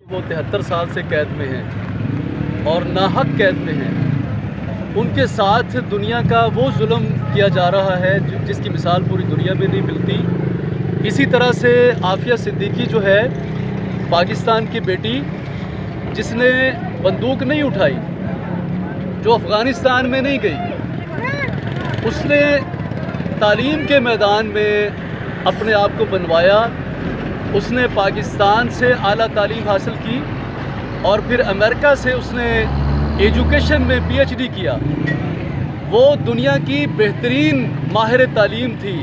وہ 73 سال سے قید میں ہیں اور ناحق قید میں ہیں، ان کے ساتھ دنیا کا وہ ظلم کیا جا رہا ہے جس کی مثال پوری دنیا میں نہیں ملتی۔ اسی طرح سے عافیہ صدیقی جو ہے پاکستان کی بیٹی، جس نے بندوق نہیں اٹھائی، جو افغانستان میں نہیں گئی، اس نے تعلیم کے میدان میں اپنے آپ کو بنوایا۔ اس نے پاکستان سے اعلیٰ تعلیم حاصل کی اور پھر امریکہ سے اس نے ایجوکیشن میں پی ایچ ڈی کیا۔ وہ دنیا کی بہترین ماہر تعلیم تھی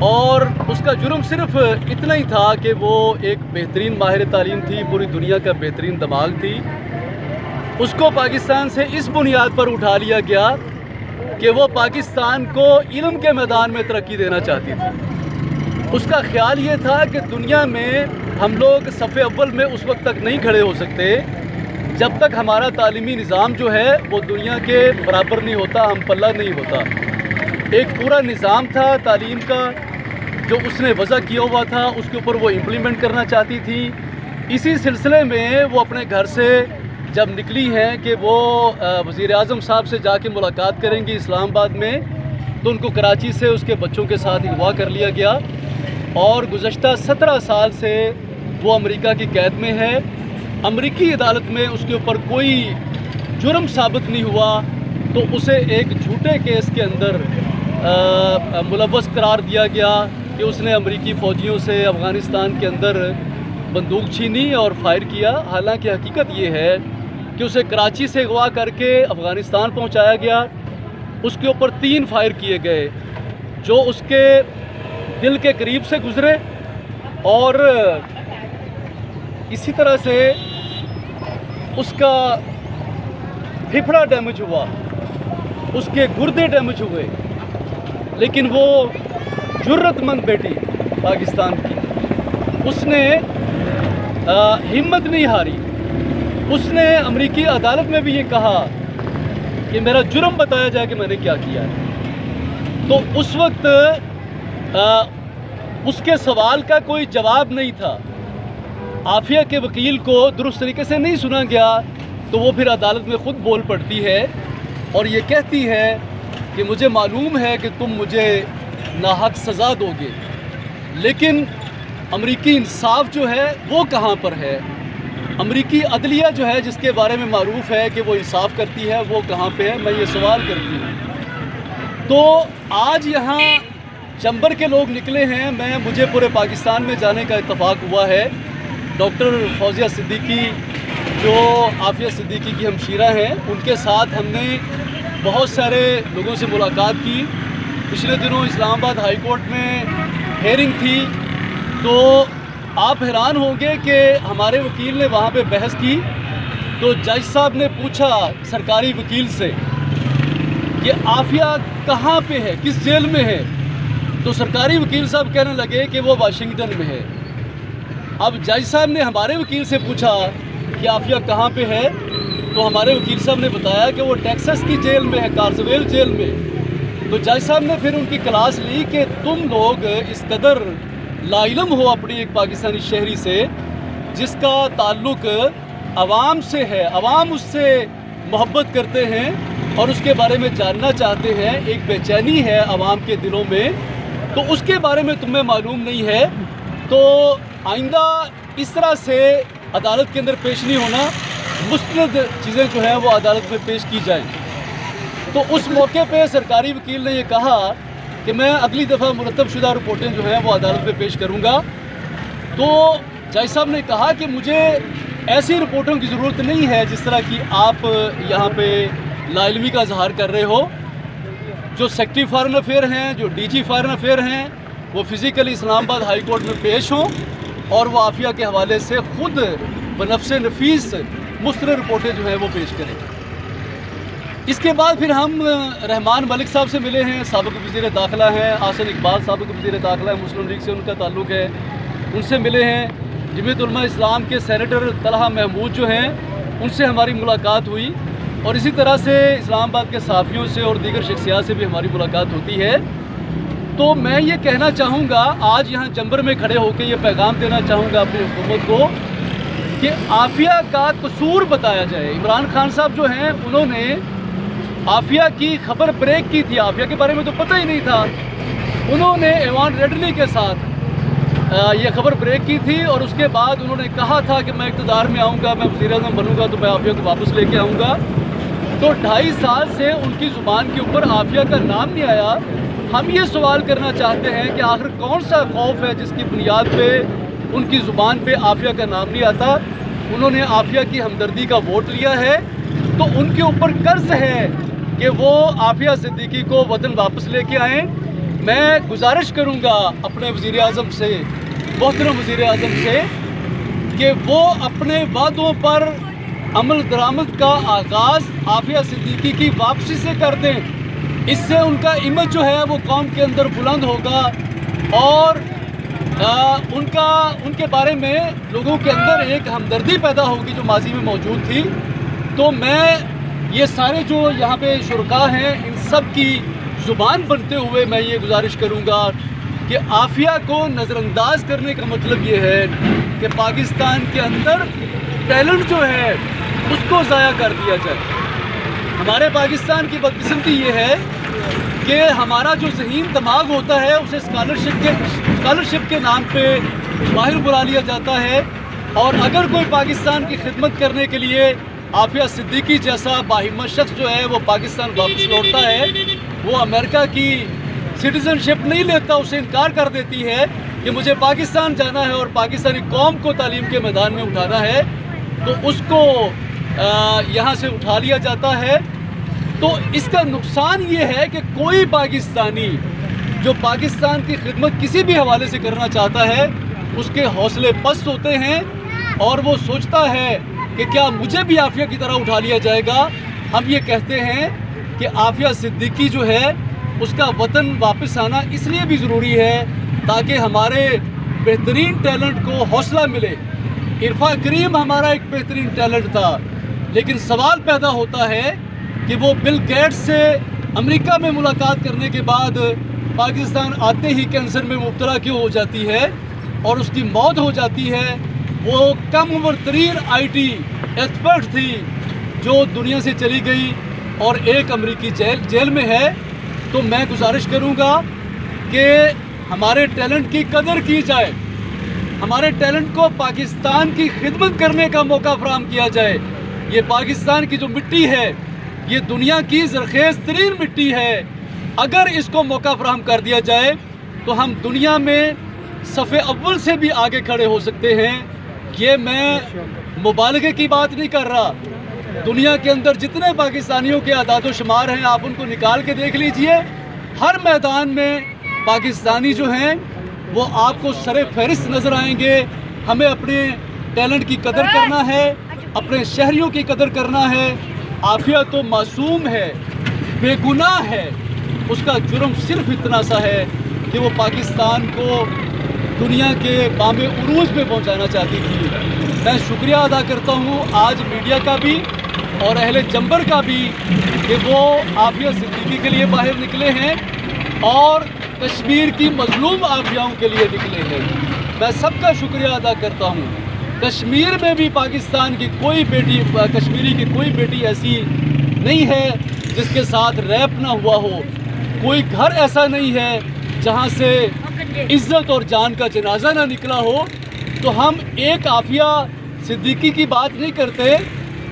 اور اس کا جرم صرف اتنا ہی تھا کہ وہ ایک بہترین ماہر تعلیم تھی، پوری دنیا کا بہترین دماغ تھی۔ اس کو پاکستان سے اس بنیاد پر اٹھا لیا گیا کہ وہ پاکستان کو علم کے میدان میں ترقی دینا چاہتی تھی۔ اس کا خیال یہ تھا کہ دنیا میں ہم لوگ صف اول میں اس وقت تک نہیں کھڑے ہو سکتے جب تک ہمارا تعلیمی نظام جو ہے وہ دنیا کے برابر نہیں ہوتا، ہم پلہ نہیں ہوتا۔ ایک پورا نظام تھا تعلیم کا جو اس نے وضع کیا ہوا تھا، اس کے اوپر وہ امپلیمنٹ کرنا چاہتی تھی۔ اسی سلسلے میں وہ اپنے گھر سے جب نکلی ہیں کہ وہ وزیر اعظم صاحب سے جا کے ملاقات کریں گی اسلام آباد میں، تو ان کو کراچی سے اس کے بچوں کے ساتھ اغوا کر لیا گیا اور گزشتہ 17 سال سے وہ امریکہ کی قید میں ہے۔ امریکی عدالت میں اس کے اوپر کوئی جرم ثابت نہیں ہوا تو اسے ایک جھوٹے کیس کے اندر ملوث قرار دیا گیا کہ اس نے امریکی فوجیوں سے افغانستان کے اندر بندوق چھینی اور فائر کیا۔ حالانکہ حقیقت یہ ہے کہ اسے کراچی سے اغوا کر کے افغانستان پہنچایا گیا، اس کے اوپر 3 فائر کیے گئے جو اس کے دل کے قریب سے گزرے اور اسی طرح سے اس کا پھیپھڑا ڈیمیج ہوا، اس کے گردے ڈیمیج ہوئے، لیکن وہ جرت مند بیٹی پاکستان کی، اس نے ہمت نہیں ہاری۔ اس نے امریکی عدالت میں بھی یہ کہا کہ میرا جرم بتایا جائے کہ میں نے کیا کیا ہے۔ تو اس وقت اس کے سوال کا کوئی جواب نہیں تھا، عافیہ کے وکیل کو درست طریقے سے نہیں سنا گیا، تو وہ پھر عدالت میں خود بول پڑتی ہے اور یہ کہتی ہے کہ مجھے معلوم ہے کہ تم مجھے ناحق سزا دو گے، لیکن امریکی انصاف جو ہے وہ کہاں پر ہے؟ امریکی عدلیہ جو ہے جس کے بارے میں معروف ہے کہ وہ انصاف کرتی ہے، وہ کہاں پہ ہے؟ میں یہ سوال کرتی ہوں۔ تو آج یہاں چمبر کے لوگ نکلے ہیں، مجھے پورے پاکستان میں جانے کا اتفاق ہوا ہے۔ ڈاکٹر فوزیہ صدیقی جو عافیہ صدیقی کی ہمشیرہ ہیں، ان کے ساتھ ہم نے بہت سارے لوگوں سے ملاقات کی۔ پچھلے دنوں اسلام آباد ہائی کورٹ میں ہیئرنگ تھی، تو آپ حیران ہوں گے کہ ہمارے وکیل نے وہاں پہ بحث کی تو جج صاحب نے پوچھا سرکاری وکیل سے کہ عافیہ کہاں پہ ہے، کس جیل میں ہے؟ تو سرکاری وکیل صاحب کہنے لگے کہ وہ واشنگٹن میں ہے۔ اب جج صاحب نے ہمارے وکیل سے پوچھا کہ عافیہ کہاں پہ ہے، تو ہمارے وکیل صاحب نے بتایا کہ وہ ٹیکساس کی جیل میں ہے، کارسویل جیل میں۔ تو جج صاحب نے پھر ان کی کلاس لی کہ تم لوگ اس قدر لا علم ہو اپنی ایک پاکستانی شہری سے جس کا تعلق عوام سے ہے، عوام اس سے محبت کرتے ہیں اور اس کے بارے میں جاننا چاہتے ہیں، ایک بے چینی ہے عوام کے دلوں میں، تو اس کے بارے میں تمہیں معلوم نہیں ہے۔ تو آئندہ اس طرح سے عدالت کے اندر پیش نہیں ہونا، مستند چیزیں جو ہیں وہ عدالت میں پیش کی جائیں۔ تو اس موقع پہ سرکاری وکیل نے یہ کہا کہ میں اگلی دفعہ مرتب شدہ رپورٹیں جو ہیں وہ عدالت میں پیش کروں گا۔ تو جج صاحب نے کہا کہ مجھے ایسی رپورٹوں کی ضرورت نہیں ہے جس طرح کی آپ یہاں پہ لا علمی کا اظہار کر رہے ہو۔ جو سیکٹری فارن افیئر ہیں، جو ڈی جی فارن افیئر ہیں، وہ فزیکلی اسلام آباد ہائی کورٹ میں پیش ہوں اور وہ عافیہ کے حوالے سے خود بنفس نفیس مستند رپورٹیں جو ہیں وہ پیش کریں۔ اس کے بعد پھر ہم رحمان ملک صاحب سے ملے ہیں، سابق وزیر داخلہ ہیں، حسن اقبال سابق وزیر داخلہ ہیں، مسلم لیگ سے ان کا تعلق ہے، ان سے ملے ہیں۔ جمعیت علماء اسلام کے سینیٹر طلحہ محمود جو ہیں، ان سے ہماری ملاقات ہوئی اور اسی طرح سے اسلام آباد کے صحافیوں سے اور دیگر شخصیات سے بھی ہماری ملاقات ہوتی ہے۔ تو میں یہ کہنا چاہوں گا، آج یہاں چمبر میں کھڑے ہو کے یہ پیغام دینا چاہوں گا اپنی حکومت کو کہ عافیہ کا قصور بتایا جائے. عمران خان صاحب جو ہیں انہوں نے عافیہ کی خبر بریک کی تھی. عافیہ کے بارے میں تو پتہ ہی نہیں تھا. انہوں نے ایوان ریڈلی کے ساتھ یہ خبر بریک کی تھی اور اس کے بعد انہوں نے کہا تھا کہ میں اقتدار میں آؤں گا, میں وزیر اعظم بنوں گا تو میں عافیہ کو واپس لے کے آؤں گا. تو 2.5 سال سے ان کی زبان کے اوپر عافیہ کا نام نہیں آیا. ہم یہ سوال کرنا چاہتے ہیں کہ آخر کون سا خوف ہے جس کی بنیاد پہ ان کی زبان پہ عافیہ کا نام نہیں آتا. انہوں نے عافیہ کی ہمدردی کا ووٹ لیا ہے تو ان کے اوپر قرض ہے کہ وہ عافیہ صدیقی کو وطن واپس لے کے آئیں. میں گزارش کروں گا اپنے وزیر اعظم سے, محترم وزیر اعظم سے, کہ وہ اپنے وعدوں پر عمل درآمد کا آغاز عافیہ صدیقی کی واپسی سے کر دیں. اس سے ان کا امیج جو ہے وہ قوم کے اندر بلند ہوگا اور ان کے بارے میں لوگوں کے اندر ایک ہمدردی پیدا ہوگی جو ماضی میں موجود تھی. تو میں یہ سارے جو یہاں پہ شرکاء ہیں ان سب کی زبان بنتے ہوئے میں یہ گزارش کروں گا کہ عافیہ کو نظر انداز کرنے کا مطلب یہ ہے کہ پاکستان کے اندر ٹیلنٹ جو ہے اس کو ضائع کر دیا جائے. ہمارے پاکستان کی بدقسمتی یہ ہے کہ ہمارا جو ذہین دماغ ہوتا ہے اسے اسکالرشپ کے نام پہ باہر بلا لیا جاتا ہے. اور اگر کوئی پاکستان کی خدمت کرنے کے لیے عافیہ صدیقی جیسا باہمت شخص جو ہے وہ پاکستان واپس لوٹتا ہے, وہ امریکہ کی سٹیزن شپ نہیں لیتا, اسے انکار کر دیتی ہے کہ مجھے پاکستان جانا ہے اور پاکستانی قوم کو تعلیم کے میدان میں اٹھانا ہے, تو اس کو یہاں سے اٹھا لیا جاتا ہے. تو اس کا نقصان یہ ہے کہ کوئی پاکستانی جو پاکستان کی خدمت کسی بھی حوالے سے کرنا چاہتا ہے اس کے حوصلے پست ہوتے ہیں اور وہ سوچتا ہے کہ کیا مجھے بھی عافیہ کی طرح اٹھا لیا جائے گا. ہم یہ کہتے ہیں کہ عافیہ صدیقی جو ہے اس کا وطن واپس آنا اس لیے بھی ضروری ہے تاکہ ہمارے بہترین ٹیلنٹ کو حوصلہ ملے. عرفان کریم ہمارا ایک بہترین ٹیلنٹ تھا, لیکن سوال پیدا ہوتا ہے کہ وہ بل گیٹس سے امریکہ میں ملاقات کرنے کے بعد پاکستان آتے ہی کینسر میں مبتلا کیوں ہو جاتی ہے اور اس کی موت ہو جاتی ہے. وہ کم عمر ترین IT ایکسپرٹ تھی جو دنیا سے چلی گئی اور ایک امریکی جیل میں ہے. تو میں گزارش کروں گا کہ ہمارے ٹیلنٹ کی قدر کی جائے, ہمارے ٹیلنٹ کو پاکستان کی خدمت کرنے کا موقع فراہم کیا جائے. یہ پاکستان کی جو مٹی ہے یہ دنیا کی زرخیز ترین مٹی ہے. اگر اس کو موقع فراہم کر دیا جائے تو ہم دنیا میں صف اول سے بھی آگے کھڑے ہو سکتے ہیں. یہ میں مبالغے کی بات نہیں کر رہا. دنیا کے اندر جتنے پاکستانیوں کے اعداد و شمار ہیں آپ ان کو نکال کے دیکھ لیجئے, ہر میدان میں پاکستانی جو ہیں وہ آپ کو سر فہرست نظر آئیں گے. ہمیں اپنے ٹیلنٹ کی قدر کرنا ہے, اپنے شہریوں کی قدر کرنا ہے. عافیہ تو معصوم ہے, بے گناہ ہے, اس کا جرم صرف اتنا سا ہے کہ وہ پاکستان کو دنیا کے بام عروج پہ پہنچانا چاہتی تھی. میں شکریہ ادا کرتا ہوں آج میڈیا کا بھی اور اہل چمبر کا بھی کہ وہ عافیہ صدیقی کے لیے باہر نکلے ہیں اور کشمیر کی مظلوم عافیاؤں کے لیے نکلے ہیں. میں سب کا شکریہ ادا کرتا ہوں. کشمیر میں بھی پاکستان کی کوئی بیٹی, کشمیری کی کوئی بیٹی ایسی نہیں ہے جس کے ساتھ ریپ نہ ہوا ہو. کوئی گھر ایسا نہیں ہے جہاں سے عزت اور جان کا جنازہ نہ نکلا ہو. تو ہم ایک عافیہ صدیقی کی بات نہیں کرتے,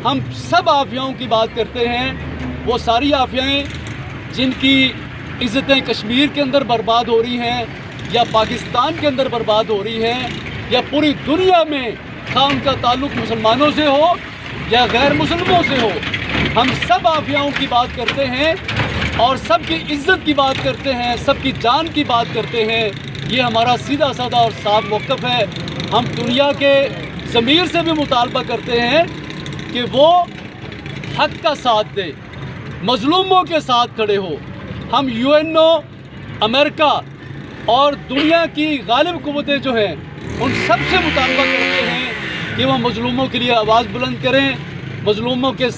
ہم سب عافیاؤں کی بات کرتے ہیں. وہ ساری عافیائیں جن کی عزتیں کشمیر کے اندر برباد ہو رہی ہیں یا پاکستان کے اندر برباد ہو رہی ہیں یا پوری دنیا میں, خواہ ان کا تعلق مسلمانوں سے ہو یا غیر مسلموں سے ہو, ہم سب عافیاؤں کی بات کرتے ہیں اور سب کی عزت کی بات کرتے ہیں, سب کی جان کی بات کرتے ہیں. یہ ہمارا سیدھا سادہ اور صاف موقف ہے. ہم دنیا کے ضمیر سے بھی مطالبہ کرتے ہیں کہ وہ حق کا ساتھ دے, مظلوموں کے ساتھ کھڑے ہو. ہم UNO, امریکہ اور دنیا کی غالب قوتیں جو ہیں ان سب سے مطالبہ کرتے ہیں کہ وہ مظلوموں کے لیے آواز بلند کریں, مظلوموں کے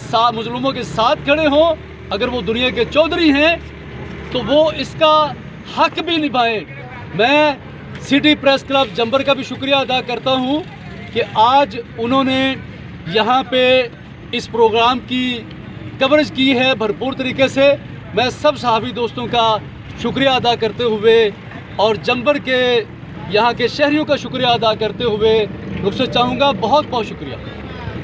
ساتھ کھڑے ہوں. اگر وہ دنیا کے چودھری ہیں تو وہ اس کا حق بھی نبھائیں. میں سٹی پریس کلب جمبر کا بھی شکریہ ادا کرتا ہوں کہ آج انہوں نے یہاں پہ اس پروگرام کی کوریج کی ہے بھرپور طریقے سے. میں سب صحافی دوستوں کا شکریہ ادا کرتے ہوئے اور جمبر کے یہاں کے شہریوں کا شکریہ ادا کرتے ہوئے رخصت چاہوں گا. بہت بہت شکریہ.